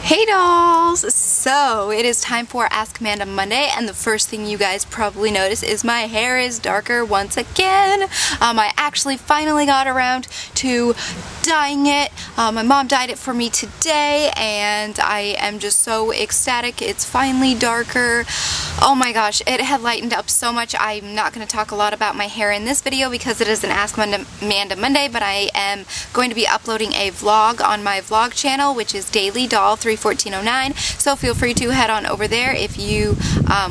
Hey dolls! So it is time for Ask Manda Monday, and the first thing you guys probably notice is my hair is darker once again. I actually finally got around to dyeing it. My mom dyed it for me today and I am just so ecstatic. It's finally darker. Oh my gosh, it had lightened up so much. I'm not going to talk a lot about my hair in this video because it is an Ask Manda Monday, but I am going to be uploading a vlog on my vlog channel, which is Daily Doll 31409. So feel free to head on over there if you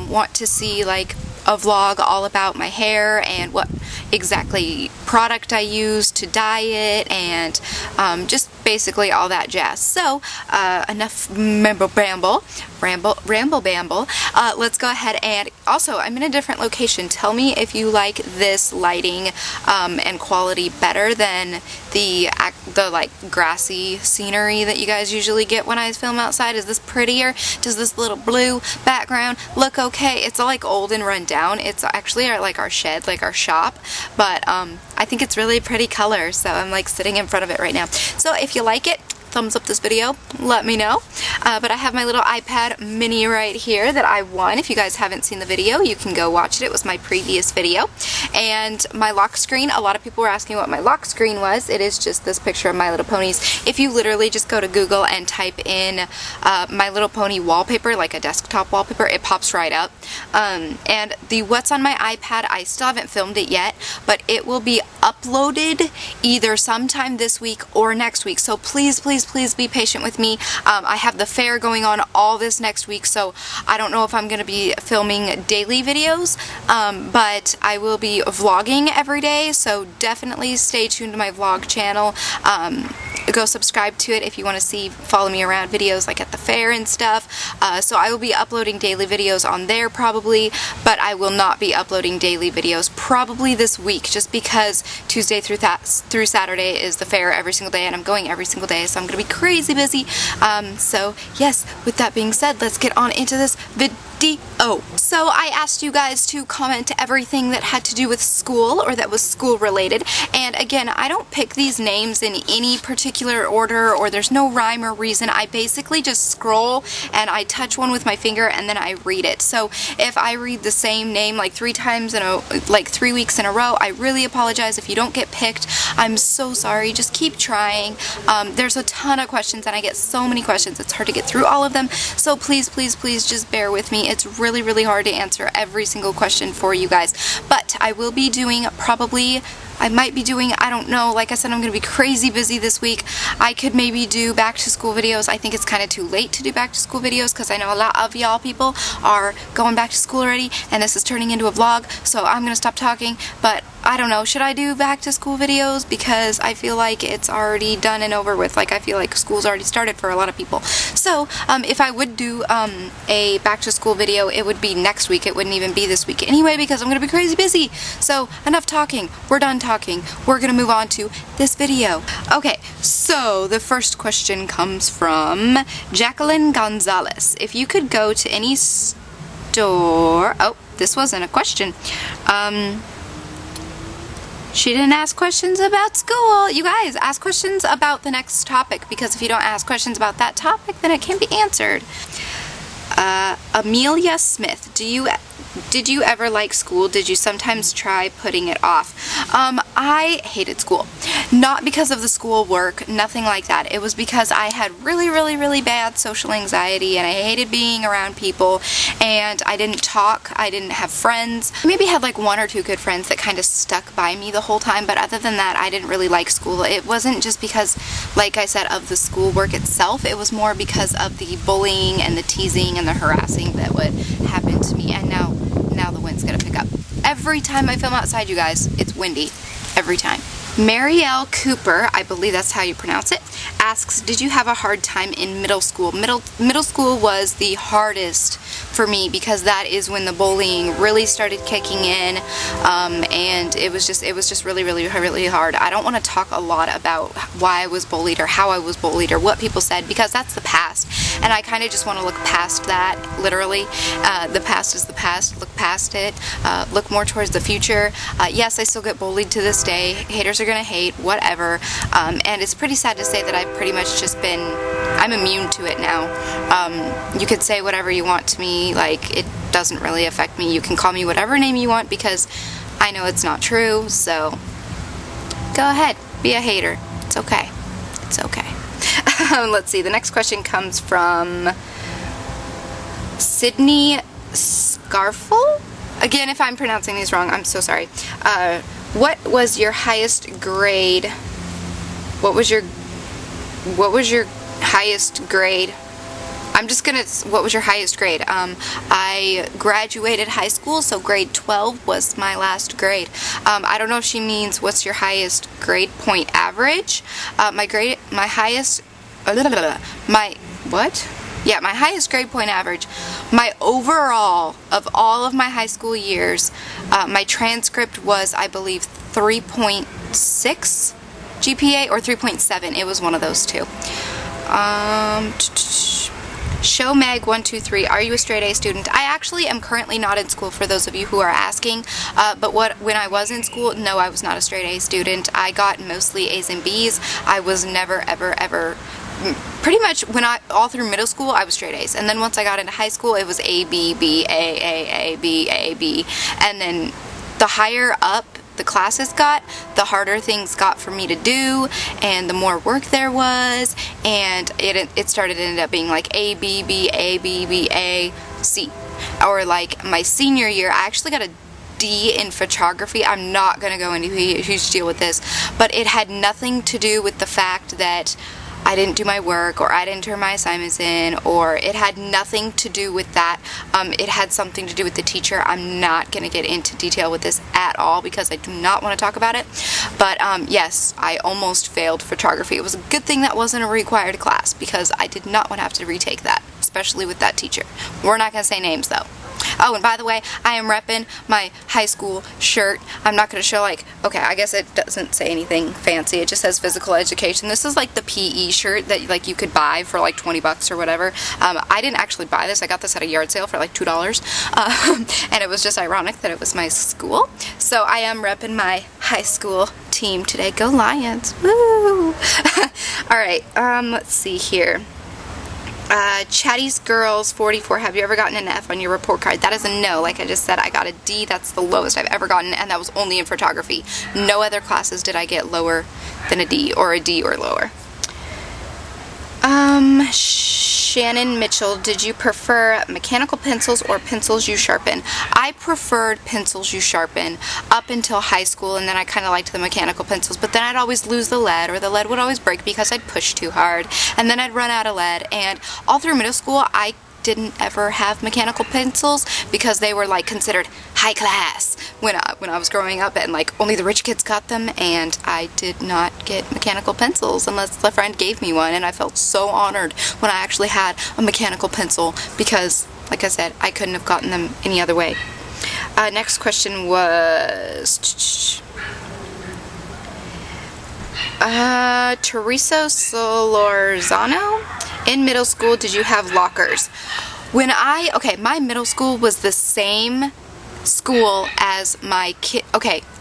want to see like a vlog all about my hair and what exactly product I use to dye it and just basically all that jazz. So enough ramble. Let's go ahead and also I'm in a different location. Tell me if you like this lighting and quality better than the like grassy scenery that you guys usually get when I film outside. Is this prettier? Does this little blue background look okay? It's like old and run down. It's actually like our shed, like our shop, but I think it's really pretty color, so I'm like sitting in front of it right now. So if you like it, thumbs up this video, let me know. But I have my little iPad mini right here that I won. If you guys haven't seen the video, you can go watch it. It was my previous video. And my lock screen, a lot of people were asking what my lock screen was. It is just this picture of My Little Ponies. If you literally just go to Google and type in My Little Pony wallpaper, like a desktop wallpaper, it pops right up. And the what's on my iPad, I still haven't filmed it yet, but it will be uploaded either sometime this week or next week. So please be patient with me. I have the fair going on all this next week, so I don't know if I'm going to be filming daily videos, but I will be vlogging every day, so definitely stay tuned to my vlog channel. Go subscribe to it if you want to follow me around videos like at the fair and stuff. So I will be uploading daily videos on there probably, but I will not be uploading daily videos probably this week, just because Tuesday through Saturday is the fair every single day, and I'm going every single day, so I'm going to be crazy busy. So yes, with that being said, let's get on into this video. So I asked you guys to comment everything that had to do with school or that was school related, and again, I don't pick these names in any particular order, or there's no rhyme or reason. I basically just scroll and I touch one with my finger and then I read it. So if I read the same name like 3 weeks in a row, I really apologize if you don't get picked. I'm so sorry. Just keep trying. There's a ton of questions and I get so many questions, it's hard to get through all of them, so please just bear with me. It's really hard to answer every single question for you guys, but I will be doing I don't know, like I said, I'm going to be crazy busy this week. I could maybe do back to school videos. I think it's kind of too late to do back to school videos because I know a lot of y'all people are going back to school already, and this is turning into a vlog, so I'm going to stop talking. But I don't know, should I do back to school videos? Because I feel like it's already done and over with. Like, I feel like school's already started for a lot of people. So if I would do a back to school video, it would be next week. It wouldn't even be this week anyway, because I'm going to be crazy busy. So enough talking. We're done talking. We're going to move on to this video. Okay, so the first question comes from Jacqueline Gonzalez. If you could go to any store... Oh, this wasn't a question. She didn't ask questions about school. You guys, ask questions about the next topic, because if you don't ask questions about that topic, then it can't be answered. Amelia Smith, did you ever like school? Did you sometimes try putting it off? I hated school. Not because of the school work, nothing like that. It was because I had really bad social anxiety, and I hated being around people, and I didn't talk, I didn't have friends. I maybe had like 1 or 2 good friends that kind of stuck by me the whole time, but other than that, I didn't really like school. It wasn't just because, like I said, of the school work itself. It was more because of the bullying and the teasing and the harassing that would happen to me. And now the wind's gonna pick up. Every time I film outside, you guys, it's windy. Every time. Marielle Cooper, I believe that's how you pronounce it, asks, did you have a hard time in middle school? Middle school was the hardest for me because that is when the bullying really started kicking in, and it was just really hard. I don't want to talk a lot about why I was bullied or how I was bullied or what people said, because that's the past, and I kind of just want to look past that, literally. The past is the past. Look past it. Look more towards the future. Yes, I still get bullied to this day. Haters are gonna hate, whatever, and it's pretty sad to say that I've pretty much just been I'm immune to it now. You could say whatever you want to me, like, it doesn't really affect me. You can call me whatever name you want because I know it's not true, so go ahead, be a hater. It's okay. It's okay. Let's see, the next question comes from Sydney Scarful? Again, if I'm pronouncing these wrong, I'm so sorry. What was your highest grade? What was your highest grade? I'm just gonna, what was your highest grade? I graduated high school, so grade 12 was my last grade. I don't know if she means what's your highest grade point average. My highest grade point average. My overall of all of my high school years, my transcript was, I believe, 3.6 GPA or 3.7. It was one of those two. Show Meg 123, are you a straight A student? I actually am currently not in school, for those of you who are asking, but when I was in school, no, I was not a straight A student. I got mostly A's and B's. I was never, ever, pretty much all through middle school, I was straight A's, and then once I got into high school, it was A, B, B, A, B, A, B, and then the higher up the classes got, the harder things got for me to do, and the more work there was, and it ended up being like A, B, B, A, B, B, A, C. Or like my senior year, I actually got a D in photography. I'm not going to go into a huge deal with this, but it had nothing to do with the fact that I didn't do my work, or I didn't turn my assignments in, or it had nothing to do with that. It had something to do with the teacher. I'm not going to get into detail with this at all because I do not want to talk about it. But yes, I almost failed photography. It was a good thing that wasn't a required class because I did not want to have to retake that, especially with that teacher. We're not going to say names though. Oh, and by the way, I am repping my high school shirt. I'm not going to show, like, okay, I guess it doesn't say anything fancy. It just says physical education. This is like the PE shirt that like you could buy for like 20 bucks or whatever. I didn't actually buy this. I got this at a yard sale for like $2. And it was just ironic that it was my school. So I am repping my high school team today. Go Lions. Woo! All right, let's see here. Chatty's Girls 44, have you ever gotten an F on your report card? That is a no. Like I just said, I got a D. That's the lowest I've ever gotten, and that was only in photography. No other classes did I get lower than a D or lower. Shannon Mitchell, did you prefer mechanical pencils or pencils you sharpen? I preferred pencils you sharpen up until high school, and then I kind of liked the mechanical pencils, but then I'd always lose the lead, or the lead would always break because I'd push too hard, and then I'd run out of lead. And all through middle school, I didn't ever have mechanical pencils because they were like considered high class when I was growing up, and like only the rich kids got them, and I did not get mechanical pencils unless a friend gave me one, and I felt so honored when I actually had a mechanical pencil because, like I said, I couldn't have gotten them any other way. Next question was Teresa Solorzano. In middle school, did you have lockers? My middle school was the same school as my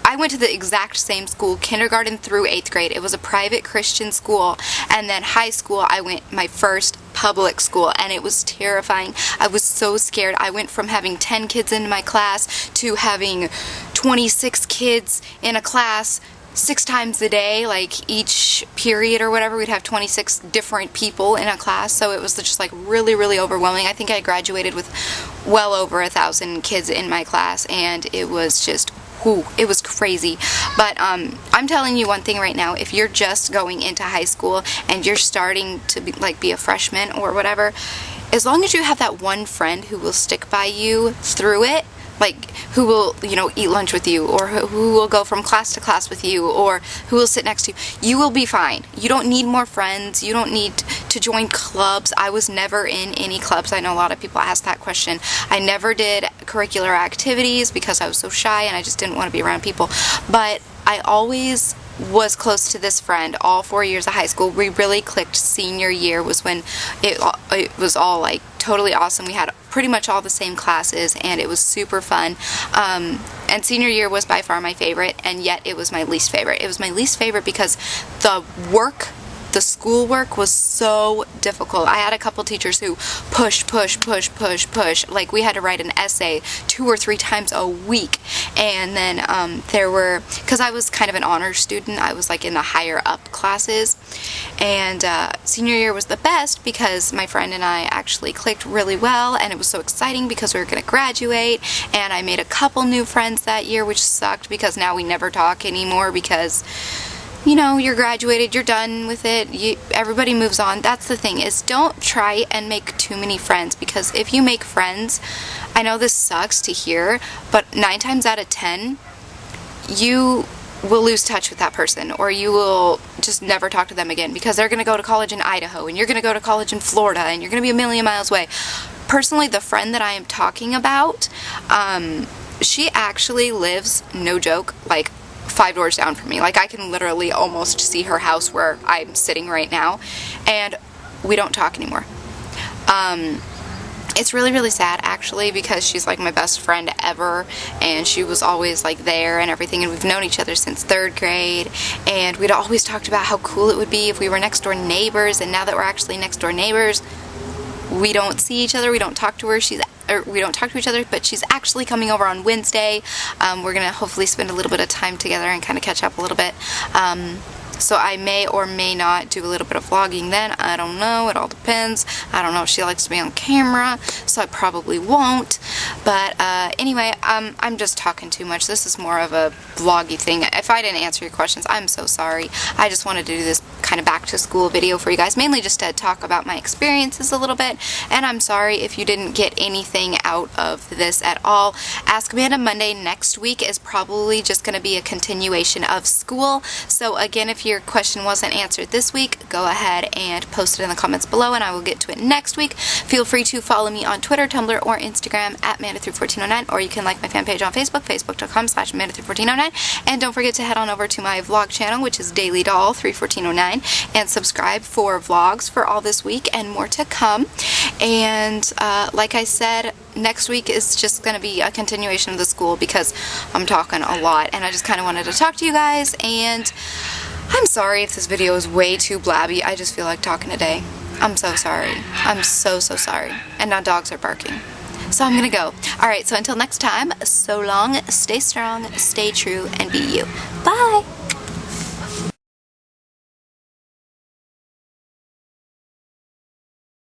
I went to the exact same school, kindergarten through 8th grade. It was a private Christian school, and then high school, I went my first public school, and it was terrifying. I was so scared. I went from having 10 kids in my class to having 26 kids in a class 6 times a day. Like each period or whatever, we'd have 26 different people in a class, so it was just like really, really overwhelming. I think I graduated with well over 1,000 kids in my class, and it was just, it was crazy. But I'm telling you one thing right now, if you're just going into high school and you're starting to be a freshman or whatever, as long as you have that one friend who will stick by you through it, like who will, eat lunch with you, or who will go from class to class with you, or who will sit next to you, you will be fine. You don't need more friends. You don't need to join clubs. I was never in any clubs. I know a lot of people ask that question. I never did curricular activities because I was so shy and I just didn't want to be around people. But I always was close to this friend all 4 years of high school. We really clicked senior year was when it was all like totally awesome. We had pretty much all the same classes, and it was super fun. And senior year was by far my favorite, and yet it was my least favorite. It was my least favorite because the the schoolwork was so difficult. I had a couple teachers who push. Like, we had to write an essay 2 or 3 times a week. And then there were, because I was kind of an honors student, I was like in the higher up classes. And senior year was the best because my friend and I actually clicked really well, and it was so exciting because we were going to graduate, and I made a couple new friends that year, which sucked because now we never talk anymore because, you know, you're graduated, you're done with it, everybody moves on. That's the thing, is don't try and make too many friends, because if you make friends, I know this sucks to hear, but 9 times out of 10, you will lose touch with that person, or you will just never talk to them again because they're going to go to college in Idaho, and you're going to go to college in Florida, and you're going to be a million miles away. Personally, the friend that I am talking about, she actually lives, no joke, like 5 doors down from me. Like, I can literally almost see her house where I'm sitting right now, and we don't talk anymore. It's really, really sad, actually, because she's like my best friend ever, and she was always like there and everything, and we've known each other since 3rd grade, and we'd always talked about how cool it would be if we were next door neighbors, and now that we're actually next door neighbors, we don't see each other, we don't talk to her, we don't talk to each other, but she's actually coming over on Wednesday. We're gonna hopefully spend a little bit of time together and kind of catch up a little bit. So I may or may not do a little bit of vlogging then. I don't know. It all depends. I don't know if she likes to be on camera, so I probably won't. But anyway, I'm just talking too much. This is more of a vloggy thing. If I didn't answer your questions, I'm so sorry. I just wanted to do this kind of back to school video for you guys, mainly just to talk about my experiences a little bit. And I'm sorry if you didn't get anything out of this at all. Ask Amanda Monday next week is probably just going to be a continuation of school. So again, if your question wasn't answered this week, go ahead and post it in the comments below, and I will get to it next week. Feel free to follow me on Twitter, Tumblr, or Instagram at Manda1409, or you can like my fan page on Facebook, facebook.com/Manda1409, and don't forget to head on over to my vlog channel, which is Daily Doll 31409, and subscribe for vlogs for all this week and more to come. And like I said, next week is just going to be a continuation of the school because I'm talking a lot, and I just kind of wanted to talk to you guys, and I'm sorry if this video is way too blabby. I just feel like talking today. I'm so sorry. I'm so sorry. And now dogs are barking. So I'm gonna go. Alright, so until next time, so long, stay strong, stay true, and be you. Bye!